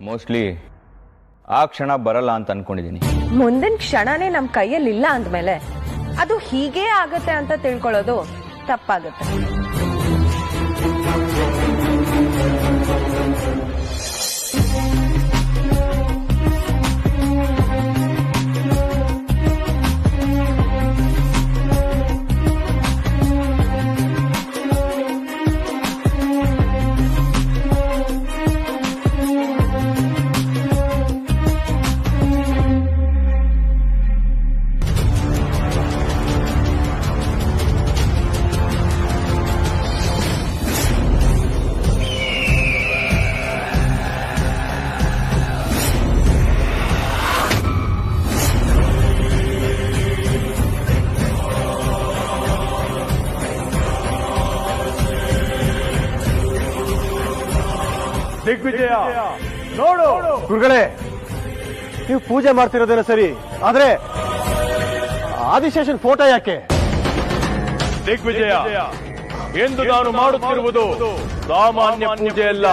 Mostly ಆ ಕ್ಷಣ ಬರಲ್ಲ ಅಂತ ಅನ್ಕೊಂಡಿದ್ದೀನಿ. ಮುಂದಿನ ಕ್ಷಣನೇ ನಮ್ ಕೈಯಲ್ಲಿ ಇಲ್ಲ ಅಂದ್ಮೇಲೆ ಅದು ಹೀಗೆ ಆಗತ್ತೆ ಅಂತ ತಿಳ್ಕೊಳ್ಳೋದು ತಪ್ಪಾಗುತ್ತೆ. ದಿಗ್ವಿಜಯ ನೋಡು. ಗುರುಗಳೇ, ನೀವು ಪೂಜೆ ಮಾಡ್ತಿರೋದೇನೋ ಸರಿ, ಆದ್ರೆ ಆದಿಶೇಷನ್ ಫೋಟೋ ಯಾಕೆ? ದಿಗ್ವಿಜಯ, ಎಂದು ನಾನು ಮಾಡುತ್ತಿರುವುದು ಸಾಮಾನ್ಯ ಪೂಜೆ ಅಲ್ಲ,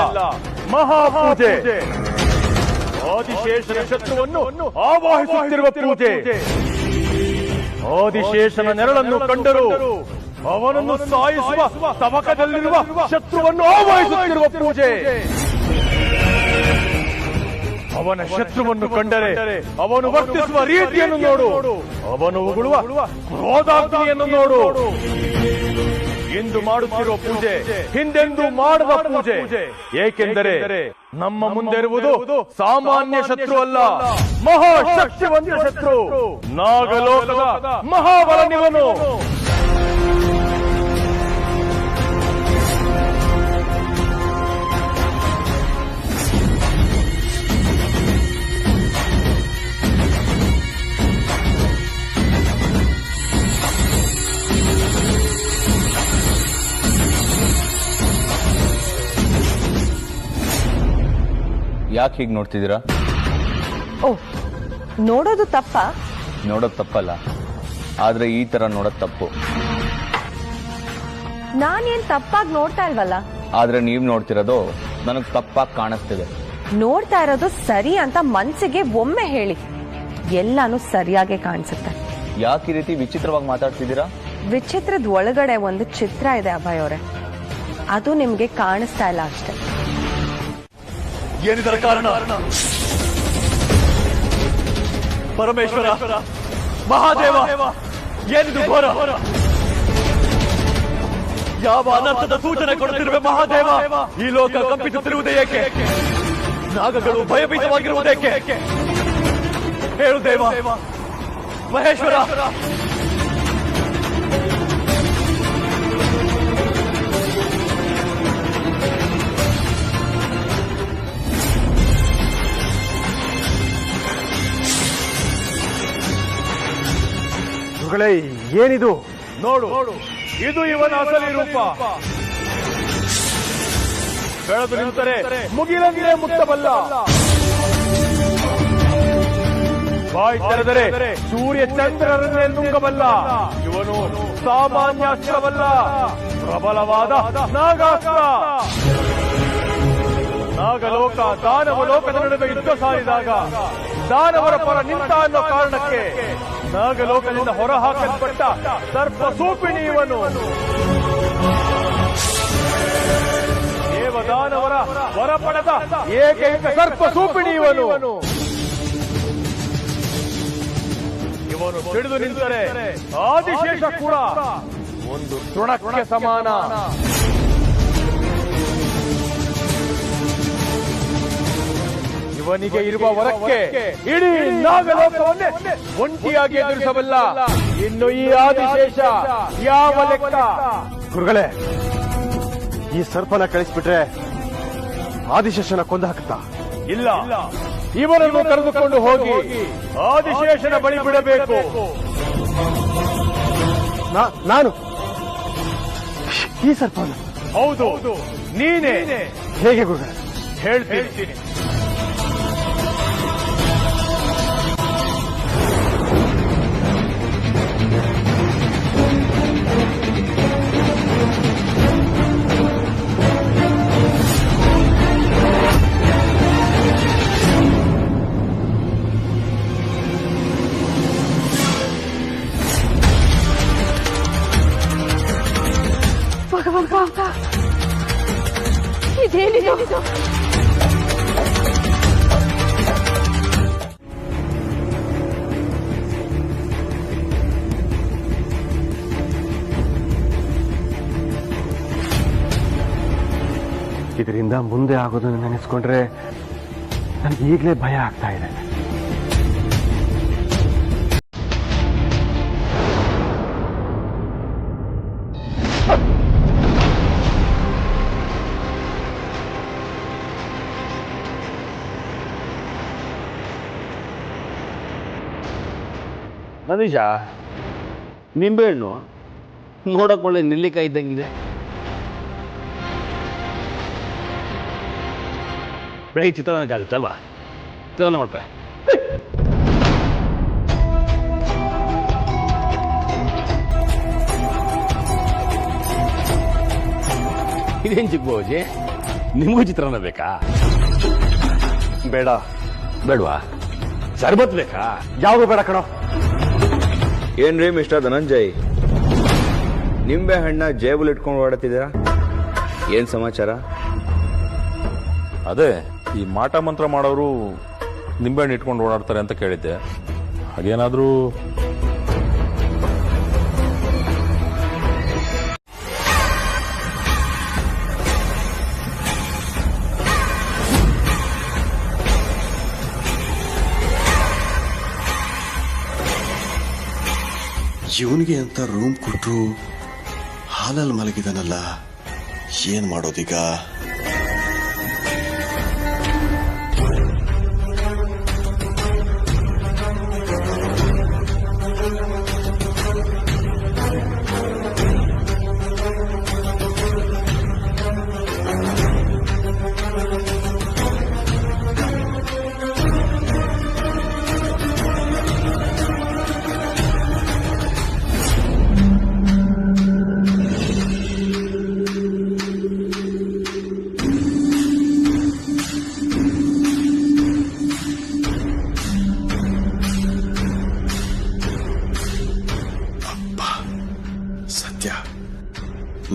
ಮಹಾಪೂಜೆ. ಆದಿಶೇಷನ ಶತ್ರುವನ್ನು ಆವಾಹಿಸುತ್ತಿರುವ ಪೂಜೆ. ಆದಿಶೇಷನ ನೆರಳನ್ನು ಕಂಡರೂ ಅವನನ್ನು ಸಾಯಿಸುವ ತವಕದಲ್ಲಿರುವ ಶತ್ರುವನ್ನು ಆವಾಹಿಸುತ್ತಿರುವ ಪೂಜೆ. ಅವನ ಶತ್ರುವನ್ನು ಕಂಡರೆ ಅವನು ವರ್ತಿಸುವ ರೀತಿಯನ್ನು ನೋಡು, ಅವನು ಉಗುಳುವ ಕ್ರೋಧಾಗ್ನಿಯನ್ನು ನೋಡು. ಇಂದು ಮಾಡುತ್ತಿರುವ ಪೂಜೆ ಹಿಂದೆಂದೂ ಮಾಡದ ಪೂಜೆ. ಏಕೆಂದರೆ ನಮ್ಮ ಮುಂದೆ ಇರುವುದು ಸಾಮಾನ್ಯ ಶತ್ರು ಅಲ್ಲ, ಮಹಾಶಕ್ತಿವಂತ ಶತ್ರು, ನಾಗಲೋಕದ ಮಹಾಬಲನಿವನು. ಯಾಕೆ ಹೀಗೆ ನೋಡ್ತಿದ್ದೀರಾ? ಓ, ನೋಡೋದು ತಪ್ಪ? ನೋಡೋದು ತಪ್ಪಲ್ಲ, ಆದ್ರೆ ಈ ತರ ನೋಡೋದು ತಪ್ಪು. ನಾನೇನ್ ತಪ್ಪಾಗಿ ನೋಡ್ತಾ ಇಲ್ವಲ್ಲ. ಆದ್ರೆ ನೀವ್ ನೋಡ್ತಿರೋದು ನನಗ್ ತಪ್ಪಾಗಿ ಕಾಣಿಸ್ತಿದೆ. ನೋಡ್ತಾ ಇರೋದು ಸರಿ ಅಂತ ಮನ್ಸಿಗೆ ಒಮ್ಮೆ ಹೇಳಿ, ಎಲ್ಲಾನು ಸರಿಯಾಗಿ ಕಾಣಿಸುತ್ತೆ. ಯಾಕೆ ಈ ರೀತಿ ವಿಚಿತ್ರವಾಗಿ ಮಾತಾಡ್ತಿದ್ದೀರಾ? ವಿಚಿತ್ರದ ಒಳಗಡೆ ಒಂದು ಚಿತ್ರ ಇದೆ ಅಭಯ್ ಅವರೇ, ಅದು ನಿಮ್ಗೆ ಕಾಣಿಸ್ತಾ ಇಲ್ಲ ಅಷ್ಟೇ. ಏನಿದರ ಕಾರಣ? ಪರಮೇಶ್ವರ, ಮಹಾದೇವ, ಏನಿದು ಘೋರ? ಯಾವ ಅನರ್ಥದ ಸೂಚನೆ ಕೊಡುತ್ತಿರುವೆ ಮಹಾದೇವ? ಈ ಲೋಕ ಕಂಪಿಸುತ್ತಿರುವುದೇ ಏಕೆ? ನಾಗಗಳು ಭಯಭೀತವಾಗಿರುವುದೇಕೆ? ಹೇಳು ದೇವ. ಮಹೇಶ್ವರ, ಏನಿದು? ನೋಡು, ಇದು ಇವನ ಅಸಲಿ ರೂಪ. ಬೆಳೆದು ನಿಂತರೆ ಮುಗಿಲಂಗೆ ಮುಟ್ಟಬಲ್ಲ, ಬಾಯಿ ತೆರೆದರೆ ಸೂರ್ಯ ಚಂದ್ರರನ್ನೇ ನುಂಗಬಲ್ಲ. ಇವನು ಸಾಮಾನ್ಯ ಅಸ್ತ್ರವಲ್ಲ, ಪ್ರಬಲವಾದ ನಾಗಾಸ್ತ್ರ. ನಾಗಲೋಕ ದಾನವ ಲೋಕದ ನಡುವೆ ಯುದ್ಧ ಸಾರಿದಾಗ ದಾನವರ ಪರ ನಿಂತ ಅನ್ನೋ ಕಾರಣಕ್ಕೆ ನಾಗಲೋಕದಿಂದ ಹೊರಹಾಕಲ್ಪಟ್ಟ ಸರ್ಪ ಸೂಪಿಣಿ ಇವನು. ದೇವದಾನವರ ವರ ಪಡೆದ ಏಕೈಕ ಸರ್ಪ ಸೂಪಿಣಿ ಇವನು. ಇವನು ಸಿಡಿದು ನಿಂತರೆ ಆದಿಶೇಷ ಕೂಡ ಒಂದು ತೃಣಕ್ಕೆ ಸಮಾನ. ಇವನಿಗೆ ಇರುವ ವರಕ್ಕೆ ಇಡೀ ನಾಗಲೋಕವನ್ನೇ ಒಂಟಿಯಾಗಿ ಎದುರಿಸಬಲ್ಲ. ಇನ್ನು ಈ ಆದಿಶೇಷ ಯಾವ ಲೆಕ್ಕ? ಗುರುಗಳೇ, ಈ ಸರ್ಪನ ಕಳಿಸ್ಬಿಟ್ರೆ ಆದಿಶೇಷನ ಕೊಂದು ಹಾಕುತ್ತಾ? ಇಲ್ಲ, ಇವರನ್ನು ಕರೆದುಕೊಂಡು ಹೋಗಿ ಆದಿಶೇಷನ ಬಳಿ ಬಿಡಬೇಕು. ನಾನು ಈ ಸರ್ಪನ? ಹೌದು, ನೀನೇ. ಹೇಗೆ ಗುರುಗಳೇ? ಹೇಳ್ತೀನಿ. ಭಗವಂತ, ಇದೇನಿದು? ಇದರಿಂದ ಮುಂದೆ ಆಗೋದನ್ನು ನೆನೆಸ್ಕೊಂಡ್ರೆ ನನಗೆ ಈಗಲೇ ಭಯ ಆಗ್ತಾ ಇದೆ. ಮನೀಷ, ನಿಂಬೆಹಣ್ಣು ನೋಡಕ್ ಒಳ್ಳೆ ನೆಲ್ಲಿಕಾಯಿ ಇದ್ದಂಗಿದೆ. ಬೆಳಗ್ಗೆ ಚಿತ್ರಾನ್ನ ಆಗುತ್ತಲ್ವಾ? ಚಿತ್ರಾನ್ನ ಮಾಡ್ತಾರೆ. ಇದೇನು ಚಿಕ್ಕಬೋಜಿ, ನಿಮಗೂ ಚಿತ್ರಾನ್ನ ಬೇಕಾ? ಬೇಡ. ಬೇಡವಾ? ಸರ್ಬತ್ ಬೇಕಾ? ಯಾವುದು ಬೇಡ ಕಣೋ. ಏನ್ರಿ ಮಿಸ್ಟರ್ ಧನಂಜಯ್, ನಿಂಬೆ ಹಣ್ಣ ಜೇಬುಲ್ ಇಟ್ಕೊಂಡು ಓಡಾಡ್ತಿದ್ದೀರಾ? ಏನ್ ಸಮಾಚಾರ? ಅದೇ ಈ ಮಾಟ ಮಂತ್ರ ಮಾಡೋರು ನಿಂಬೆಹಣ್ಣು ಇಟ್ಕೊಂಡು ಓಡಾಡ್ತಾರೆ ಅಂತ ಕೇಳಿದ್ದೆ. ಹಾಗೇನಾದ್ರೂ ಇವನಿಗೆ ಅಂತ ರೂಮ್ ಕೊಟ್ರು, ಹಾಲಲ್ಲಿ ಮಲಗಿದಾನಲ್ಲ, ಏನ್ ಮಾಡೋದೀಗ?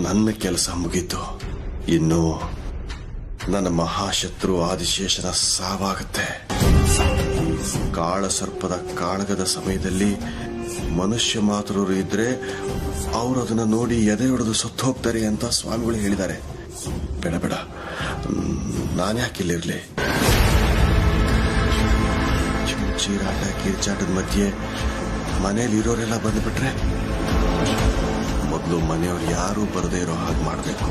ನನ್ನ ಕೆಲಸ ಮುಗೀತು. ಇನ್ನು ನನ್ನ ಮಹಾಶತ್ರು ಆದಿಶೇಷನ ಸಾವಾಗುತ್ತೆ. ಕಾಳಸರ್ಪದ ಕಾಳಗದ ಸಮಯದಲ್ಲಿ ಮನುಷ್ಯ ಮಾತೃರು ಇದ್ರೆ ಅವರು ಅದನ್ನ ನೋಡಿ ಎದೆ ಹೊಡೆದು ಸತ್ತು ಹೋಗ್ತಾರೆ ಅಂತ ಸ್ವಾಮಿಗಳು ಹೇಳಿದ್ದಾರೆ. ಬೇಡ ಬೇಡ, ನಾನ್ಯಾಕಿಲ್ಲಿರ್ಲಿ? ಚೀರಾಟ ಕಿರ್ಚಾಟದ ಮಧ್ಯೆ ಮನೇಲಿ ಇರೋರೆಲ್ಲ ಬಂದ್ಬಿಟ್ರೆ ಮೊದಲು ಮನೆಯವ್ರು ಯಾರೂ ಬರದೇ ಇರೋ ಹಾಗೆ ಮಾಡಬೇಕು.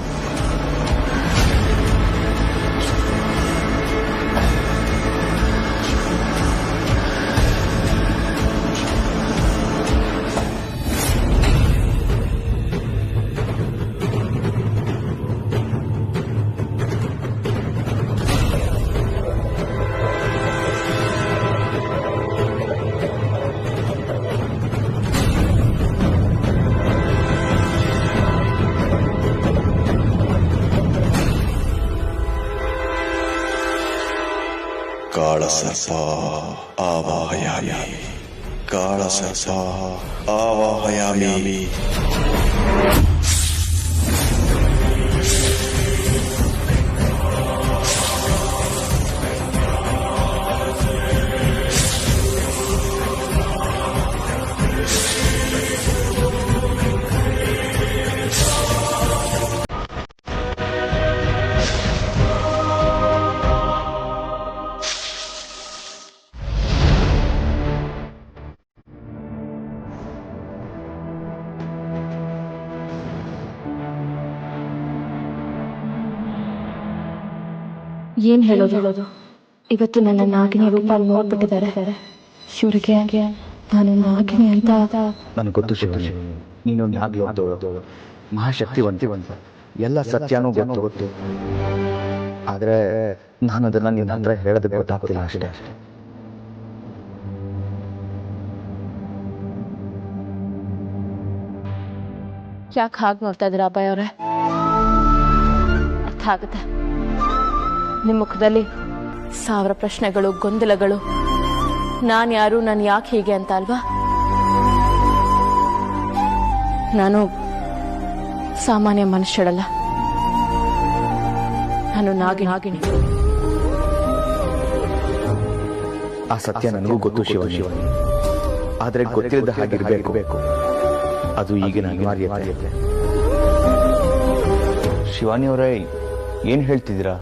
ಕಾಳಸರ್ಪ ಆವಾಹಯಾಮಿ, ಕಾಳಸರ್ಪ ಆವಾಹಯಾಮಿ. ಏನ್ ಹೇಳೋದು? ಇವತ್ತು ನನ್ನ ನಾಗಿನಿ ರೂಪ ನೋಡ್ಬಿಟ್ಟಿದ್ದಾರೆ. ಶಿವರಿಗೆ ನಾನು ನಾಗಿನಿ ಅಂತ ನನಗೆ ಗೊತ್ತು ಶಿವನಿ, ನೀನು ನಾಗಿಲೋದು ಮಹಾಶಕ್ತಿವಂತ, ಎಲ್ಲ ಸತ್ಯನೂ ಗೊತ್ತು. ಆದ್ರೆ ನಾನು ಅದನ್ನ ನಿನ್ನ ಹತ್ರ ಹೇಳೋದಕ್ಕೆ ಗೊತ್ತಾಗ್ತಿಲ್ಲ ಅಷ್ಟೇ. ಯಾಕೆ ಹಾಗೆ ನೋಡ್ತಾ ಇದ್ದೀರಾ ಅಬ್ಬಾಯಿ ಅವರೇ? ಅರ್ಥ ಆಗುತ್ತೆ. ನಿಮ್ಮ ಮುಖದಲ್ಲಿ 1000 ಪ್ರಶ್ನೆಗಳು, ಗೊಂದಲಗಳು. ನಾನು ಯಾರು, ನಾನು ಯಾಕೆ ಹೀಗೆ ಅಂತ ಅಲ್ವಾ? ನಾನು ಸಾಮಾನ್ಯ ಮನುಷ್ಯಳಲ್ಲ, ನಾನು ನಾಗಿಣಿ. ಆ ಸತ್ಯ ನನಗೂ ಗೊತ್ತು ಶಿವಾನಿ, ಆದ್ರೆ ಗೊತ್ತಿಲ್ಲದ ಹಾಗಿರ್ಬೇಕು. ಅದು ಈಗಿನ ಅನಿವಾರ್ಯತೆ. ಶಿವಾನಿ ಅವರೇ, ಏನ್ ಹೇಳ್ತಿದ್ದೀರಾ?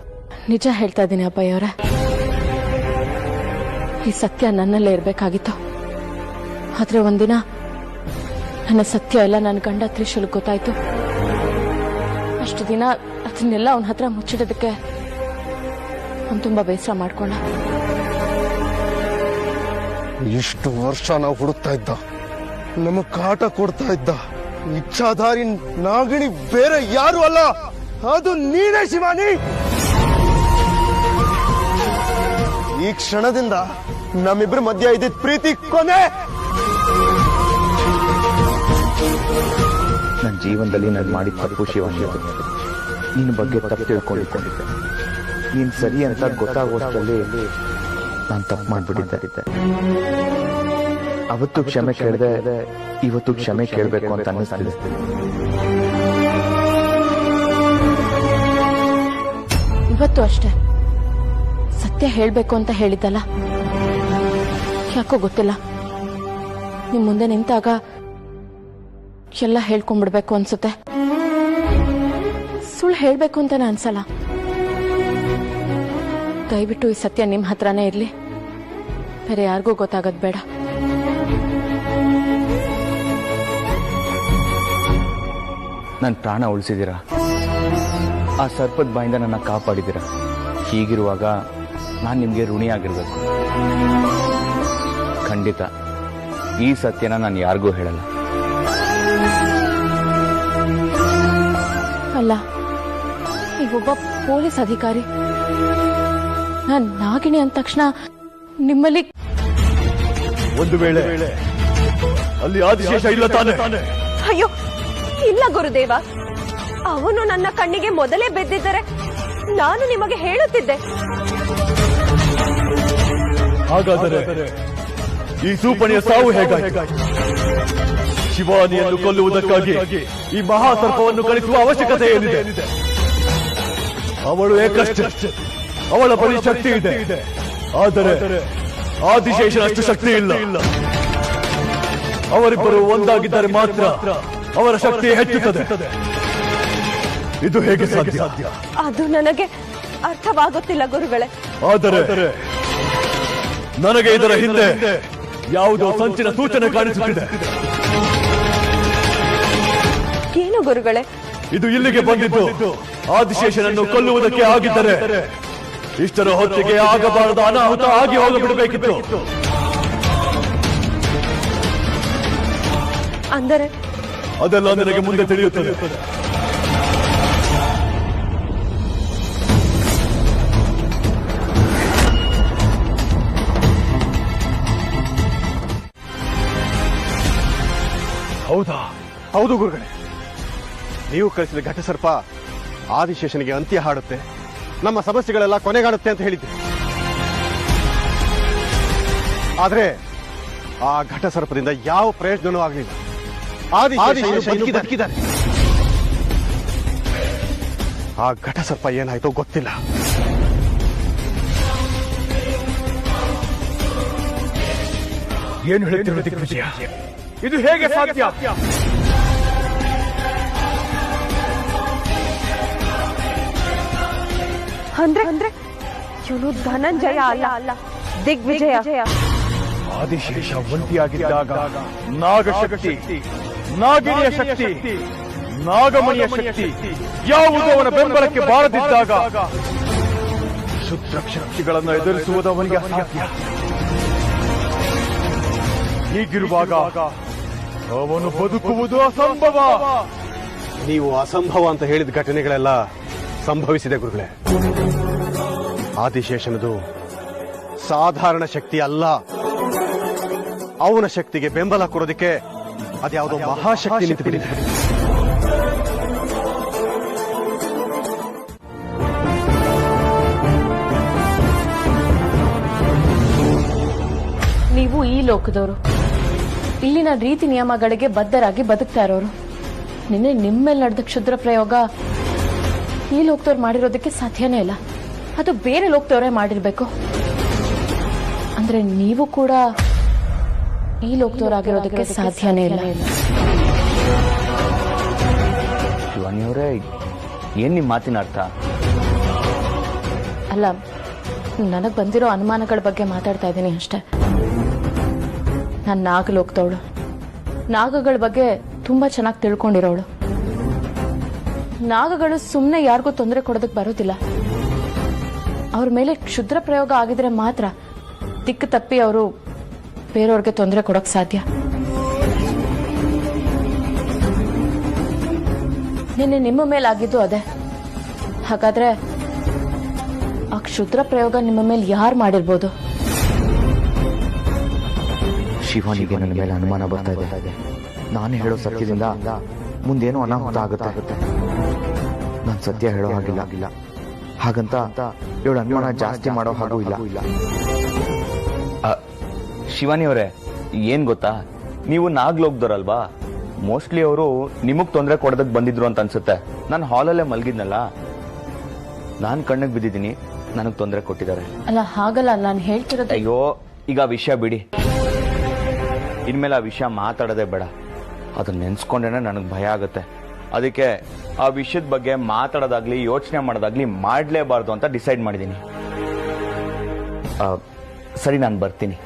ನಿಜ ಹೇಳ್ತಾ ಇದ್ದೀನಿ ಅಬ್ಬಯ್ಯ ಅವರೇ. ಈ ಸತ್ಯ ನನ್ನಲ್ಲೇ ಇರ್ಬೇಕಾಗಿತ್ತು. ಆದ್ರೆ ಒಂದಿನ ನನ್ನ ಸತ್ಯ ಎಲ್ಲ ನನ್ನ ಗಂಡ ತ್ರಿಶೂಲ್ ಗೊತ್ತಾಯ್ತು. ಅಷ್ಟು ದಿನ ಅದನ್ನೆಲ್ಲ ಅವನ ಹತ್ರ ಮುಚ್ಚಿಡೋದಕ್ಕೆ ಅವನು ತುಂಬಾ ಬೇಸರ ಮಾಡ್ಕೊಂಡ. ಇಷ್ಟು ವರ್ಷ ನಾವು ಹುಡುಕ್ತಾ ಇದ್ದ, ನಮಗ್ ಕಾಟ ಕೊಡ್ತಾ ಇದ್ದ ಇಚ್ಛಾಧಾರಿ ನಾಗಿಣಿ ಬೇರೆ ಯಾರು ಅಲ್ಲ, ಅದು ನೀನೇ ಶಿವಾನಿ. ಈ ಕ್ಷಣದಿಂದ ನಮ್ಮಿಬ್ಬರ ಮಧ್ಯ ಇದ್ದಿದ್ದ ಪ್ರೀತಿ ಕೊನೆ. ನನ್ನ ಜೀವನದಲ್ಲಿ ನಾನು ಮಾಡಿದ ತಪ್ಪು ಶಿವಾನಿ. ನಿನ್ನ ಬಗ್ಗೆ ತಪ್ಪು ತಿಳ್ಕೊಂಡಿದ್ದೆ. ನೀನ್ ಸರಿ ಅಂತ ಗೊತ್ತಾಗೋಷ್ಟರಲ್ಲಿ ನಾನು ತಪ್ಪು ಮಾಡ್ಬಿಟ್ಟಿದ್ದೆ. ಅವತ್ತು ಕ್ಷಮೆ ಕೇಳಿದೆ, ಇವತ್ತು ಕ್ಷಮೆ ಕೇಳಬೇಕು ಅಂತ ಅನ್ನಿಸ್ತಿದೆ. ಇವತ್ತು ಅಷ್ಟೇ ಸತ್ಯ ಹೇಳ್ಬೇಕು ಅಂತ ಹೇಳಿದ್ದಲ್ಲ, ಯಾಕೋ ಗೊತ್ತಿಲ್ಲ, ನಿಮ್ ಮುಂದೆ ನಿಂತಾಗ ಎಲ್ಲ ಹೇಳ್ಕೊಂಡ್ಬಿಡ್ಬೇಕು ಅನ್ಸುತ್ತೆ. ಸುಳ್ಳು ಹೇಳ್ಬೇಕು ಅಂತಾನೆ ಅನ್ಸಲ್ಲ. ದಯವಿಟ್ಟು ಈ ಸತ್ಯ ನಿಮ್ ಹತ್ರನೇ ಇರ್ಲಿ, ಬೇರೆ ಯಾರಿಗೂ ಗೊತ್ತಾಗದ್ ಬೇಡ. ನನ್ನ ಪ್ರಾಣ ಉಳಿಸಿದ್ದೀರಾ, ಆ ಸರ್ಪದ ಬಾಯಿಂದ ನನ್ನ ಕಾಪಾಡಿದ್ದೀರಾ. ಹೀಗಿರುವಾಗ ನಾನು ನಿಮಗೆ ಋಣಿಯಾಗಿರ್ಬೇಕು. ಖಂಡಿತ ಈ ಸತ್ಯನ ನಾನು ಯಾರಿಗೂ ಹೇಳಲ್ಲ. ಅಲ್ಲ, ನೀವೊಬ್ಬ ಪೊಲೀಸ್ ಅಧಿಕಾರಿ, ನಾನ್ ನಾಗಿಣಿ ಅಂದ ತಕ್ಷಣ ನಿಮ್ಮಲ್ಲಿ ಒಂದು ವೇಳೆ ಅಲ್ಲಿ ಆದಿಶೇಷ ಇಲ್ಲ ತಾನೆ? ಅಯ್ಯೋ ಇಲ್ಲ ಗುರುದೇವ, ಅವನು ನನ್ನ ಕಣ್ಣಿಗೆ ಮೊದಲೇ ಬೆದ್ದಿದ್ದರೆ ನಾನು ನಿಮಗೆ ಹೇಳುತ್ತಿದ್ದೆ. ಹಾಗಾದರೆ ಈ ಸೂಪಣಿಯ ಸಾವು ಹೇಗಾಯಿತು? ಶಿವಾನಿಯನ್ನು ಕೊಲ್ಲುವುದಕ್ಕಾಗಿ ಈ ಮಹಾಸರ್ಪವನ್ನು ಕಳಿಸುವ ಅವಶ್ಯಕತೆ ಏನಿದೆ? ಅವಳು ಏಕಷ್ಟೇ, ಅವಳ ಬಳಿ ಶಕ್ತಿ ಇದೆ, ಆದರೆ ಆದಿಶೇಷನಷ್ಟು ಶಕ್ತಿ ಇಲ್ಲ. ಅವರಿಬ್ಬರು ಒಂದಾಗಿದ್ದರೆ ಮಾತ್ರ ಅವರ ಶಕ್ತಿ ಹೆಚ್ಚುತ್ತದೆ. ಇದು ಹೇಗೆ ಸಾಧ್ಯ? ಅದು ನನಗೆ ಅರ್ಥವಾಗುತ್ತಿಲ್ಲ ಗುರುಗಳೇ. ಆದರೆ ನನಗೆ ಇದರ ಹಿಂದೆ ಯಾವುದೋ ಸಂಚಿನ ಸೂಚನೆ ಕಾಣಿಸುತ್ತಿದೆ. ಏನು ಗುರುಗಳೇ? ಇದು ಇಲ್ಲಿಗೆ ಬಂದಿದ್ದು ಆದಿಶೇಷನನ್ನು ಕೊಲ್ಲುವುದಕ್ಕೆ ಆಗಿದ್ದರೆ ಇಷ್ಟರ ಹೊತ್ತಿಗೆ ಆಗಬಾರದ ಅನಾಹುತ ಆಗಿ ಹೋಗಬಿಡಬೇಕಿತ್ತು. ಅಂದರೆ ಅದೆಲ್ಲ ನನಗೆ ಮುಂದೆ ತಿಳಿಯುತ್ತದೆ. ಹೌದಾ? ಹೌದು ಗುರುಗಳೇ, ನೀವು ಕಳಿಸಿದ ಘಟಸರ್ಪ ಆದಿಶೇಷನಿಗೆ ಅಂತ್ಯ ಹಾಡುತ್ತೆ, ನಮ್ಮ ಸಮಸ್ಯೆಗಳೆಲ್ಲ ಕೊನೆಗಾಡುತ್ತೆ ಅಂತ ಹೇಳಿದ್ದೆ. ಆದ್ರೆ ಆ ಘಟಸರ್ಪದಿಂದ ಯಾವ ಪ್ರಯೋಜನವೂ ಆಗಲಿಲ್ಲ. ಆದಿಶೇಷ ಬದುಕಿದ್ದಾರೆ. ಆ ಘಟಸರ್ಪ ಏನಾಯ್ತೋ ಗೊತ್ತಿಲ್ಲ. ಏನು ಹೇಳ್ತಿರೋ ದಿಗ್ವಿಜಯ? ಇದು ಹೇಗೆ ಸಾಧ್ಯ? ಅಂದ್ರೆ ಇವನು ಧನಂಜಯ ಅಲ್ಲ, ದಿಗ್ವಿಜಯ. ಆದಿಶೇಷ ಒಂಟಿಯಾಗಿದ್ದಾಗ ನಾಗಶಕ್ತಿ, ನಾಗಿಣಿಯ ಶಕ್ತಿ, ನಾಗಮಣಿಯ ಶಕ್ತಿ ಯಾವುದು ಅವನ ಬೆಂಬಲಕ್ಕೆ ಬಾರದಿದ್ದಾಗ ಶುದ್ಧ ಶಕ್ತಿಗಳನ್ನು ಎದುರಿಸುವುದು ಅವನಿಗೆ ಅಸಾಧ್ಯ. ಹೀಗಿರುವಾಗ ಅವನು ಬದುಕುವುದು ಅಸಂಭವ. ನೀವು ಅಸಂಭವ ಅಂತ ಹೇಳಿದ ಘಟನೆಗಳೆಲ್ಲ ಸಂಭವಿಸಿದೆ ಗುರುಗಳೇ. ಆದಿಶೇಷನದು ಸಾಧಾರಣ ಶಕ್ತಿ ಅಲ್ಲ. ಅವನ ಶಕ್ತಿಗೆ ಬೆಂಬಲ ಕೊಡೋದಕ್ಕೆ ಅದ್ಯಾವುದೋ ಮಹಾಶಕ್ತಿ ನಿಂತು ಬಿಟ್ಟಿದೆ. ನೀವು ಈ ಲೋಕದವರು, ಇಲ್ಲಿನ ರೀತಿ ನಿಯಮಗಳಿಗೆ ಬದ್ಧರಾಗಿ ಬದುಕ್ತಾ ಇರೋರು. ನಿನ್ನೆ ನಿಮ್ಮ ಮೇಲೆ ನಡೆದ ಕ್ಷುದ್ರ ಪ್ರಯೋಗ ಈ ಲೋಕದವ್ರು ಮಾಡಿರೋದಕ್ಕೆ ಸಾಧ್ಯನೇ ಇಲ್ಲ. ಅದು ಬೇರೆ ಲೋಕದವರೇ ಮಾಡಿರ್ಬೇಕು. ಅಂದ್ರೆ ನೀವು ಕೂಡ ಈ ಲೋಕದವರಾಗಿರೋದಕ್ಕೆ ಸಾಧ್ಯನೇ ಇಲ್ಲ. ಶಿವಾನಿಯವರೇ, ಏನ್ ನಿಮ್ ಮಾತಿನ ಅರ್ಥ? ಅಲ್ಲ, ನನಗ್ ಬಂದಿರೋ ಅನುಮಾನಗಳ ಬಗ್ಗೆ ಮಾತಾಡ್ತಾ ಇದ್ದೀನಿ ಅಷ್ಟೇ. ನಾನು ನಾಗಲೋಕದವಳು, ನಾಗಗಳ ಬಗ್ಗೆ ತುಂಬಾ ಚೆನ್ನಾಗಿ ತಿಳ್ಕೊಂಡಿರೋಳು. ನಾಗಗಳು ಸುಮ್ಮನೆ ಯಾರಿಗೂ ತೊಂದರೆ ಕೊಡೋದಕ್ಕೆ ಬರೋದಿಲ್ಲ. ಅವ್ರ ಮೇಲೆ ಕ್ಷುದ್ರ ಪ್ರಯೋಗ ಆಗಿದ್ರೆ ಮಾತ್ರ ದಿಕ್ಕು ತಪ್ಪಿ ಅವರು ಬೇರೆಯವ್ರಿಗೆ ತೊಂದರೆ ಕೊಡೋಕ್ ಸಾಧ್ಯ. ನಿನ್ನೆ ನಿಮ್ಮ ಮೇಲೆ ಆಗಿದ್ದು ಅದೇ. ಹಾಗಾದ್ರೆ ಆ ಕ್ಷುದ್ರ ಪ್ರಯೋಗ ನಿಮ್ಮ ಮೇಲೆ ಯಾರು ಮಾಡಿರ್ಬೋದು? ಶಿವಾನಿಗೆ ನನ್ನ ಮೇಲೆ ಅನುಮಾನ ಬರ್ತಾ ಇದೆ. ನಾನು ಹೇಳೋ ಸತ್ಯದಿಂದ ಮುಂದೇನೋ ಅನಾಹುತ ಆಗುತ್ತೆ. ನಾನು ಸತ್ಯ ಹೇಳೋ ಹಾಗಿಲ್ಲ. ಹಾಗಂತ ಇವಳು ಅನುಮಾನ ಜಾಸ್ತಿ ಮಾಡೋ ಹಾಗೂ ಇಲ್ಲ. ಶಿವಾನಿಯವರೇ, ಏನ್ ಗೊತ್ತಾ, ನೀವು ನಾಗ್ಲೋಗ್ದವ್ರಲ್ವಾ, ಮೋಸ್ಟ್ಲಿ ಅವರು ನಿಮಗ್ ತೊಂದರೆ ಕೊಡೋದಕ್ ಬಂದಿದ್ರು ಅಂತ ಅನ್ಸುತ್ತೆ. ನಾನು ಹಾಲಲ್ಲೇ ಮಲಗಿದ್ನಲ್ಲ, ನಾನ್ ಕಣ್ಣಿಗೆ ಬಿದ್ದಿದ್ದೀನಿ, ನನಗ್ ತೊಂದರೆ ಕೊಟ್ಟಿದ್ದಾರೆ. ಅಲ್ಲ, ಹಾಗಲ್ಲ ನಾನು ಹೇಳ್ತಿರೋದು. ಅಯ್ಯೋ, ಈಗ ಆ ವಿಷಯ ಬಿಡಿ. ಇನ್ಮೇಲೆ ಆ ವಿಷಯ ಮಾತಾಡೋದೇ ಬೇಡ. ಅದನ್ನ ನೆನ್ಸ್ಕೊಂಡ್ರೇನೆ ನನಗೆ ಭಯ ಆಗುತ್ತೆ. ಅದಕ್ಕೆ ಆ ವಿಷಯದ ಬಗ್ಗೆ ಮಾತಾಡೋದಾಗ್ಲಿ ಯೋಚನೆ ಮಾಡೋದಾಗ್ಲಿ ಮಾಡಲೇಬಾರ್ದು ಅಂತ ಡಿಸೈಡ್ ಮಾಡಿದ್ದೀನಿ. ಸರಿ, ನಾನು ಬರ್ತೀನಿ.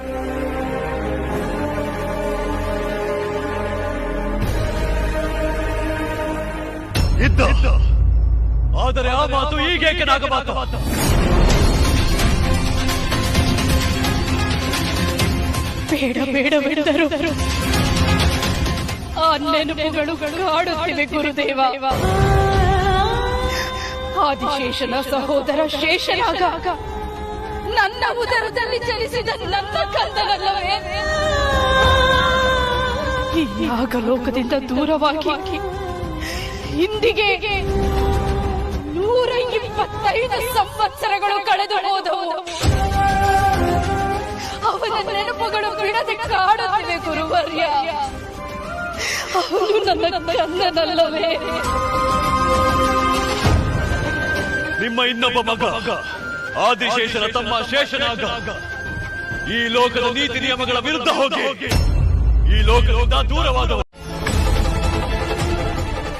ಆದರೆ ಆ ಮಾತು ಈಗೇಕೆ ನಾಗಮಾತು? ಬೇಡ ಬೇಡವೆಂದರು ಆ ನೆನಪುಗಳು ಕಾಡುತ್ತಿವೆ ಗುರುದೇವ. ಆದಿಶೇಷನ ಸಹೋದರ ಶೇಷನಾಗ ನನ್ನ ಉದರದಲ್ಲಿ ಚಲಿಸಿದ ನನ್ನ ಕಂದನಲ್ಲವೇ ಈ ನಾಗಲೋಕದಿಂದ ದೂರವಾಗಿ ಇಂದಿಗೆ 125 ಸಂವತ್ಸರಗಳು ಕಳೆದು ಹೋದವು. ಅವನ ನೆನಪುಗಳು ಬಿಡದೆ ಕಾಡುತ್ತಿವೆ ಗುರುವರ್ಯ. ಅವನು ನನ್ನ ಕಂದನಲ್ಲವೇ? ನಿಮ್ಮ ಇನ್ನೊಬ್ಬ ಮಗ ಆದಿಶೇಷನ ತಮ್ಮ ಶೇಷನಾಗ ಈ ಲೋಕದ ನೀತಿ ನಿಯಮಗಳ ವಿರುದ್ಧ ಹೋಗಿ ಈ ಲೋಕದಿಂದ ದೂರವಾದವ.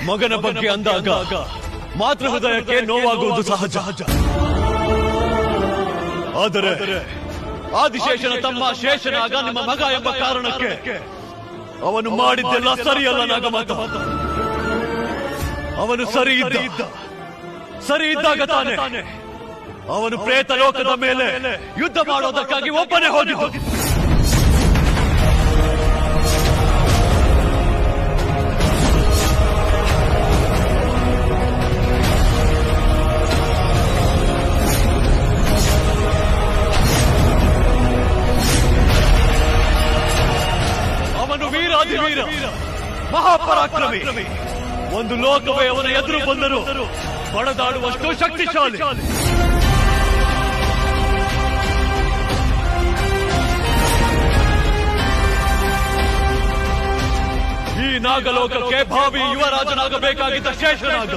ಮಗನ ಬಗ್ಗೆ ಅಂದಾಗ ಮಾತೃ ಹೃದಯಕ್ಕೆ ನೋವಾಗುವುದು ಸಹಜ. ಆದರೆ ಆದಿಶೇಷನ ತಮ್ಮ ಶೇಷನಾಗ ನಿಮ್ಮ ಮಗ ಎಂಬ ಕಾರಣಕ್ಕೆ ಅವನು ಮಾಡಿದ್ದೆಲ್ಲ ಸರಿಯಲ್ಲ ನಾಗಮಾತ. ಅವನು ಸರಿ ಇದ್ದಾಗ ತಾನೆ ಅವನು ಪ್ರೇತ ಲೋಕದ ಮೇಲೆ ಯುದ್ಧ ಮಾಡೋದಕ್ಕಾಗಿ ಒಬ್ಬನೇ ಹೋಗಿದ್ದು. ವೀರ ಮಹಾಪರಾಕ್ರಮಿ. ಒಂದು ಲೋಕವೇ ಅವನ ಎದುರು ಬಂದರು ಬಡದಾಡುವಷ್ಟು ಶಕ್ತಿಶಾಲಿ. ಈ ನಾಗಲೋಕಕ್ಕೆ ಭಾವಿ ಯುವರಾಜನಾಗಬೇಕಾಗಿದ್ದ ಶೇಷನಾಗ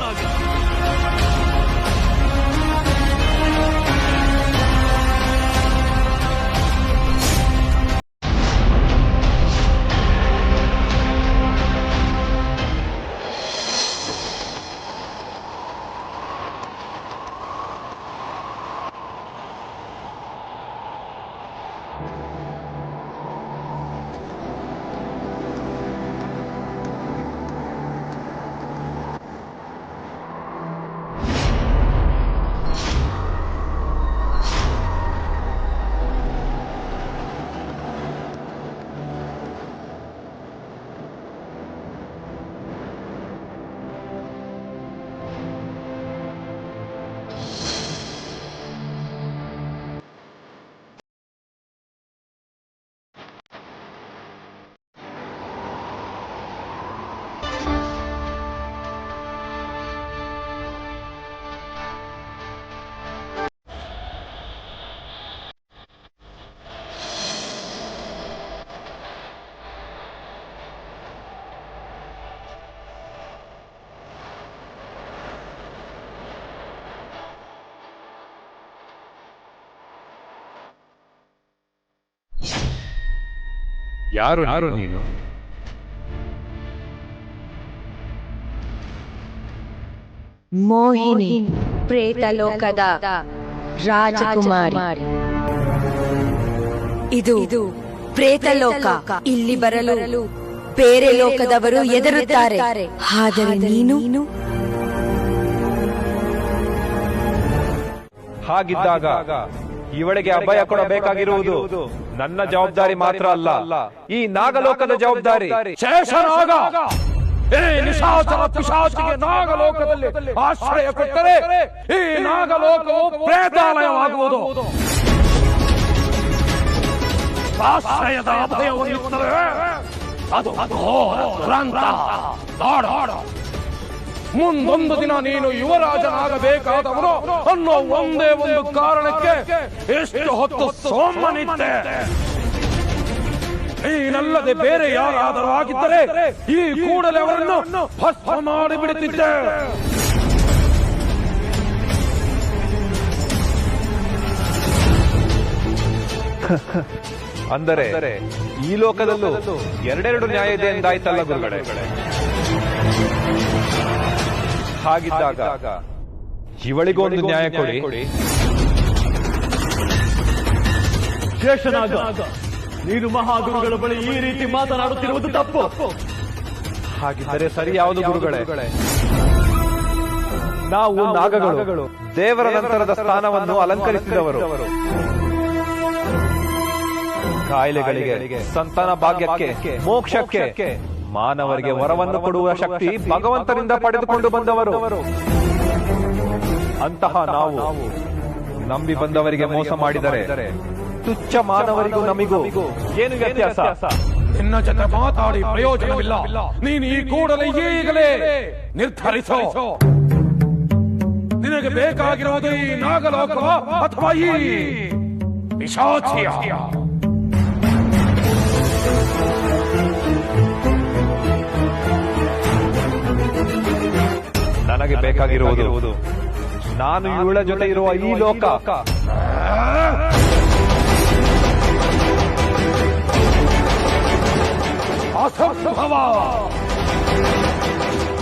ಯಾರು ನೀನು? ಮೋಹಿನಿ, ಪ್ರೇತಲೋಕದ ರಾಜಕುಮಾರಿ. ಇದು ಪ್ರೇತಲೋಕ. ಇಲ್ಲಿ ಬರಲು ಬೇರೆ ಲೋಕದವರು ಎದುರುತ್ತಾರೆ. ಆದರೆ ನೀನು ಹಾಗಿದ್ದಾಗ ಇವಳಿಗೆ ಅಭಯ ಕೊಡಬೇಕಾಗಿರುವುದು ನನ್ನ ಜವಾಬ್ದಾರಿ ಮಾತ್ರ ಅಲ್ಲ, ಈ ನಾಗಲೋಕದ ಜವಾಬ್ದಾರಿ. ಶೇಷನಾಗ ನಿಶಾಚರ ಪಿಶಾಚಿಗೆ ನಾಗಲೋಕದಲ್ಲಿ ಆಶ್ರಯ ಕೊಟ್ಟರೆ ಈ ನಾಗಲೋಕವು ಪ್ರೇತಾಲಯವಾಗುವುದು. ಆಶ್ರಯದ ಅಭಯವನ್ನಿತ್ತರೆ ಅದು ದುರಂತ. ಮುಂದೊಂದು ದಿನ ನೀನು ಯುವರಾಜನಾಗಬೇಕಾದವನು ಅನ್ನೋ ಒಂದೇ ಒಂದು ಕಾರಣಕ್ಕೆ ಎಷ್ಟು ಹೊತ್ತು ಸೋಮನಿದ್ದೆ. ನೀನಲ್ಲದೆ ಬೇರೆ ಯಾರಾದರೂ ಆಗಿದ್ದರೆ ಈ ಕೂಡಲೇ ಅವರನ್ನು ಭಸ್ಮ ಮಾಡಿಬಿಡುತ್ತಿದ್ದೆ. ಅಂದರೆ ಈ ಲೋಕದಲ್ಲೂ ಎರಡೆರಡು ನ್ಯಾಯ ಇದೆ ಎಂದಾಯ್ತಲ್ಲ ಗುರುಗಳೇ. ಹಾಗಿದ್ದಾಗ ಇವಳಿಗೊಂದು ನ್ಯಾಯ ಕೊಡಿ. ಶೇಷನಾಗ, ನೀನು ಮಹಾಗುರುಗಳ ಬಳಿ ಈ ರೀತಿ ಮಾತನಾಡುತ್ತಿರುವುದು ತಪ್ಪು. ಹಾಗಿದ್ದರೆ ಸರಿ ಯಾವುದು ಗುರುಗಳೇ? ನಾವು ನಾಗಗಳು ದೇವರ ನಂತರದ ಸ್ಥಾನವನ್ನು ಅಲಂಕರಿಸಿದವರು. ಕಾಯಿಲೆಗಳಿಗೆ, ಸಂತಾನ ಭಾಗ್ಯಕ್ಕೆ, ಮೋಕ್ಷಕ್ಕೆ, ಮಾನವರಿಗೆ ವರವನ್ನು ಕೊಡುವ ಶಕ್ತಿ ಭಗವಂತನಿಂದ ಪಡೆದುಕೊಂಡು ಬಂದವರು. ಅಂತಹ ನಾವು ನಂಬಿ ಬಂದವರಿಗೆ ಮೋಸ ಮಾಡಿದರೆ ತುಚ್ಛ ಮಾನವರಿಗೂ ನಮಿಗೂ ಏನು ವ್ಯತ್ಯಾಸ? ನಿನ್ನ ಜೊತೆ ಮಾತಾಡಿ ಪ್ರಯೋಜನವಿಲ್ಲ. ನೀನು ಈ ಕೂಡಲೇ ಈಗಲೇ ನಿರ್ಧರಿಸೋ. ನಿನಗೆ ಬೇಕಾಗಿರುವುದು ಈ ನಾಗಲೋಕವ ಅಥವಾ ಈ ಪಿಶಾಚಿಯ? ನನಗೆ ಬೇಕಾಗಿರುವುದು ನಾನು ಇವಳ ಜೊತೆ ಇರುವ ಈ ಲೋಕ. ಅಸಂಭವ.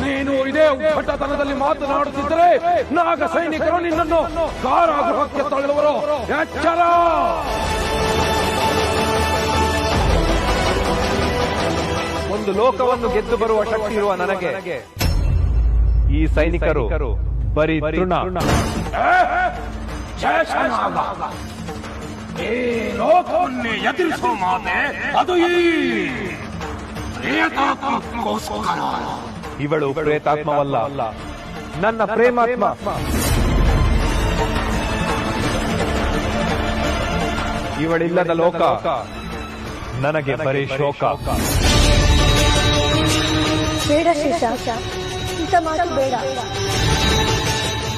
ನೀನು ಇದೇ ಉದ್ಧಟತನದಲ್ಲಿ ಮಾತನಾಡುತ್ತಿದ್ದರೆ ನಾಗ ಸೈನಿಕರು ನಿನ್ನನ್ನು ಕಾರಾಗೃಹಕ್ಕೆ ತಳ್ಳುವರು. ಎಚ್ಚರ! ಒಂದು ಲೋಕವನ್ನು ಗೆದ್ದು ಬರುವ ಶಕ್ತಿ ಇರುವ ನನಗೆ ಈ ಸೈನಿಕರು ಬರೀ ತೃಣ. ಈ ಲೋಕವನ್ನೇ ಎದುರಿಸುವ ಮಾತೆ ಅದು ಈ ಪ್ರೇತಾತ್ಮಕ್ಕೋಸ್ಕರ. ಇವಳು ಪ್ರೇತಾತ್ಮವಲ್ಲ, ನನ್ನ ಪ್ರೇಮಾತ್ಮ. ಇವಳಿಲ್ಲದ ಲೋಕ ನನಗೆ ಬರೀ ಶೋಕ. ಬೇಡ ಶೇಷ, ಇಂಥ ಮಾತು ಬೇಡ.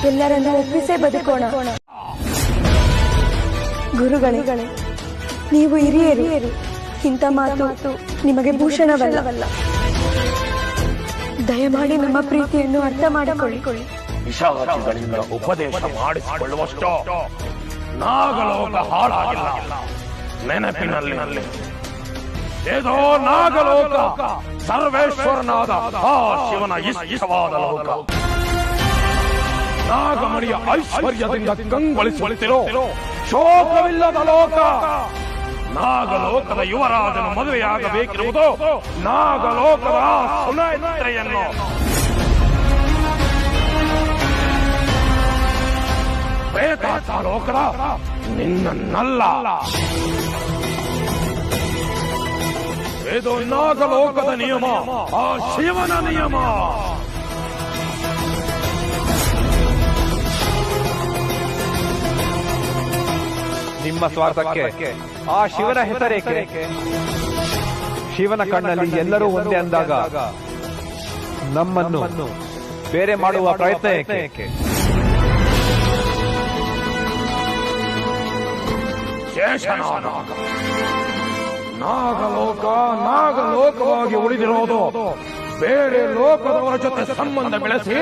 ಎಲ್ಲರನ್ನು ಒಪ್ಪಿಸೇ ಬದುಕೋಣ. ಗುರುಗಳೇ, ನೀವು ಹಿರಿಯರು. ಇಂಥ ಮಾತು ನಿಮಗೆ ಭೂಷಣವಲ್ಲ. ದಯಮಾಡಿ ನಮ್ಮ ಪ್ರೀತಿಯನ್ನು ಅರ್ಥ ಮಾಡಿಕೊಳ್ಳಿ. ಪಿಶಾಚಿಗಳಿಂದ ಉಪದೇಶ ಮಾಡಿಸಿಕೊಳ್ಳುವಷ್ಟು ನಾಗಲೋಕ ಹಾಳಾಗಿಲ್ಲ. ನೆನಪಿನಲ್ಲಿ ಏದೋ ನಾಗಲೋಕ ಸರ್ವೇಶ್ವರನಾದ ಆ ಶಿವನ ಇಷ್ಟವಾದ ಲೋಕ. ನಾಗಮಣಿಯ ಐಶ್ವರ್ಯದಿಂದ ಕಂಗೊಳಿಸುತ್ತಿರೋ ಶೋಕವಿಲ್ಲದ ಲೋಕ. ನಾಗಲೋಕದ ಯುವರಾಜನು ಮದುವೆಯಾಗಬೇಕಿರುವುದು ನಾಗಲೋಕದ ಸುನೈತ್ರೆಯನ್ನು. ಪ್ರೇತಾಲೋಕದ ನಿನ್ನನ್ನಲ್ಲ. ಇದು ನಾಗಲೋಕದ ನಿಯಮ, ಆ ಶಿವನ ನಿಯಮ. ನಿಮ್ಮ ಸ್ವಾರ್ಥಕ್ಕೆ ಆ ಶಿವನ ಹೆಸರೇಕೆ? ಶಿವನ ಕಣ್ಣಲ್ಲಿ ಎಲ್ಲರೂ ಒಂದೇ ಅಂದಾಗ ನಮ್ಮನ್ನು ಬೇರೆ ಮಾಡುವ ಪ್ರಯತ್ನ ಏಕೆ? ನಾಗಲೋಕ ನಾಗಲೋಕವಾಗಿ ಉಳಿದಿರೋದು ಬೇರೆ ಲೋಕದವರ ಜೊತೆ ಸಂಬಂಧ ಬೆಳೆಸಿ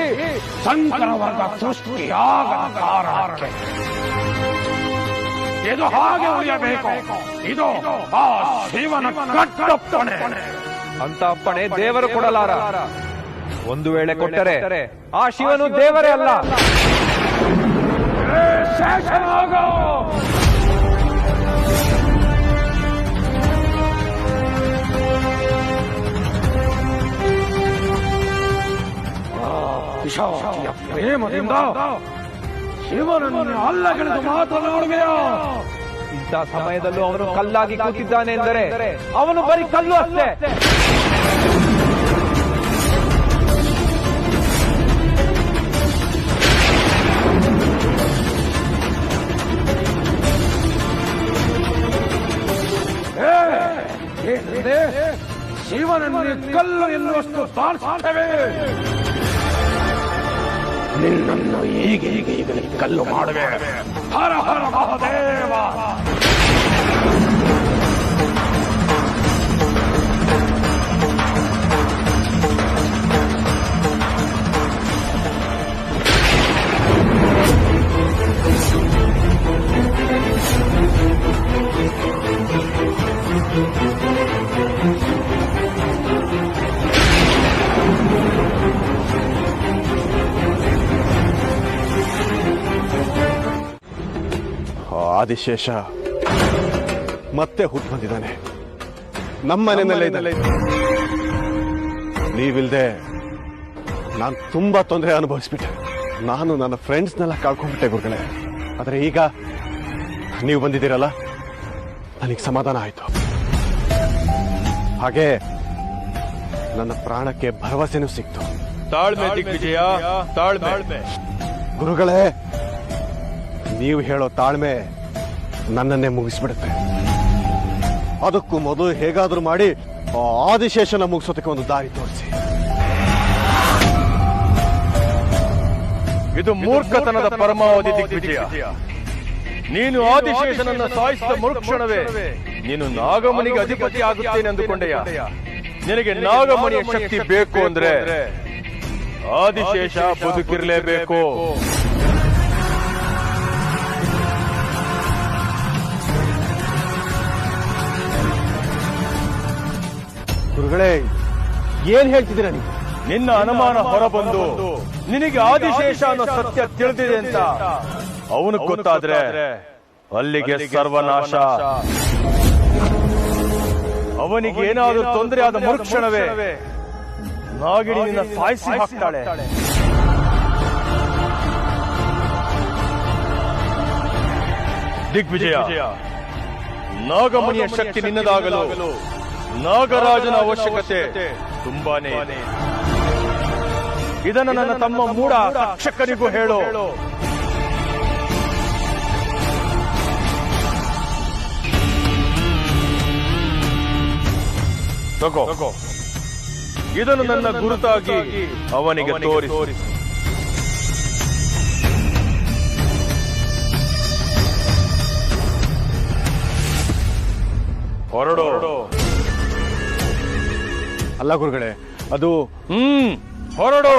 ಸಂಕರ ವರ್ಗ ಸೃಷ್ಟಿಯಾಗದ ಕಾರಣಕ್ಕೆ. ಇದು ಹಾಗೆ ಉಳಿಯಬೇಕು. ಇದು ಆ ಶಿವನ ಕಟ್ಟಪ್ಪಣೆ. ಅಂತ ಅಪ್ಪಣೆ ದೇವರು ಕೊಡಲಾರ. ಒಂದು ವೇಳೆ ಕೊಟ್ಟರೆ ಆ ಶಿವನು ದೇವರೇ ಅಲ್ಲ. ಶೇಷನಾಗ ಪಿಶಾಚಿಯ ಪ್ರೇಮದಿಂದ ಶಿವನನ್ನು ಅಲ್ಲಗೆಳೆದು ಮಾತನಾಡುವೆಯೋ? ಇಂಥ ಸಮಯದಲ್ಲೂ ಅವನು ಕಲ್ಲಾಗಿ ಕೂತಿದ್ದಾನೆ ಎಂದರೆ ಅವನು ಬರೀ ಕಲ್ಲು ಅಷ್ಟೇ. ಶಿವನನ್ನು ಕಲ್ಲು ಎನ್ನುವಷ್ಟು ತಾಳ್ಸುತ್ತೇವೆ. ನಿನ್ನನ್ನು ಈಗಲೇ ಕಲ್ಲು ಮಾಡುವೆ. ಹರ ಹರ ಮಹಾದೇವ. ಆದಿಶೇಷ ಮತ್ತೆ ಹುಟ್ಟು ಬಂದಿದ್ದಾನೆ. ನಮ್ಮನೆಯಲ್ಲೇ ಇದ್ದಾನೆ. ನೀವಿಲ್ದೆ ನಾನು ತುಂಬಾ ತೊಂದರೆ ಅನುಭವಿಸ್ಬಿಟ್ಟೆ. ನಾನು ನನ್ನ ಫ್ರೆಂಡ್ಸ್ನೆಲ್ಲ ಕಳ್ಕೊಂಡ್ಬಿಟ್ಟೆ ಗುರುಗಳೇ. ಆದರೆ ಈಗ ನೀವು ಬಂದಿದ್ದೀರಲ್ಲ, ನನಗೆ ಸಮಾಧಾನ ಆಯ್ತು. ಹಾಗೆ ನನ್ನ ಪ್ರಾಣಕ್ಕೆ ಭರವಸೆನೂ ಸಿಕ್ತು. ತಾಳ್ಮೆ ದಿಗ್ವಿಜಯ, ತಾಳ್ಮೆ. ಗುರುಗಳೇ, ನೀವು ಹೇಳೋ ತಾಳ್ಮೆ ನನ್ನನ್ನೇ ಮುಗಿಸ್ಬಿಡುತ್ತೆ. ಅದಕ್ಕೂ ಮೊದಲು ಹೇಗಾದ್ರೂ ಮಾಡಿ ಆ ಆದಿಶೇಷನ ಮುಗಿಸೋದಕ್ಕೆ ಒಂದು ದಾರಿ ತೋರಿಸಿ. ಇದು ಮೂರ್ಖತನದ ಪರಮಾವಧಿ ದಿಗ್ವಿಜಯ. ನೀನು ಆದಿಶೇಷನನ್ನು ಸಾಯಿಸಿದ ಮರುಕ್ಷಣವೇ ನೀನು ನಾಗಮಣಿಗೆ ಅಧಿಪತಿ ಆಗುತ್ತೇನೆ ಅಂದುಕೊಂಡೆಯ. ನಿನಗೆ ನಾಗಮಣಿಯ ಶಕ್ತಿ ಬೇಕು ಅಂದ್ರೆ ಆದಿಶೇಷ ಬದುಕಿರಲೇಬೇಕು. ಗುರುಗಳೇ, ಏನ್ ಹೇಳ್ತಿದ್ದೀರಾ ನೀವು? ನಿನ್ನ ಅನುಮಾನ ಹೊರಬಂದು ನಿನಗೆ ಆದಿಶೇಷ ಅನ್ನೋ ಸತ್ಯ ತಿಳಿದಿದೆ ಅಂತ ಅವನು ಗೊತ್ತಾದ್ರೆ ಅಲ್ಲಿಗೆ ಸರ್ವನಾಶ. ಅವನಿಗೆ ಏನಾದರೂ ತೊಂದರೆ ಆದ ಮರುಕ್ಷಣವೇ ನಾಗಿಣಿ ನಿನ್ನ ಸಾಯಿಸಿ ಹಾಕ್ತಾಳೆ. ದಿಗ್ವಿಜಯ, ನಾಗಮಣಿಯ ಶಕ್ತಿ ನಿನ್ನದಾಗಲು ನಾಗರಾಜನ ಅವಶ್ಯಕತೆ ತುಂಬಾನೇ ಇದೆ. ಇದನ್ನು ನನ್ನ ತಮ್ಮ ಮೂಡ ರಕ್ಷಕನಿಗೂ ಹೇಳೋ. ತಗೋ, ಇದನ್ನು ನನ್ನ ಗುರುತಾಗಿ ಅವನಿಗೆ ತೋರಿಸಿ. ಹೊರಡೋ. ಅಲ್ಲ ಗುರುಗಳೇ, ಅದು ಹೊರಡು.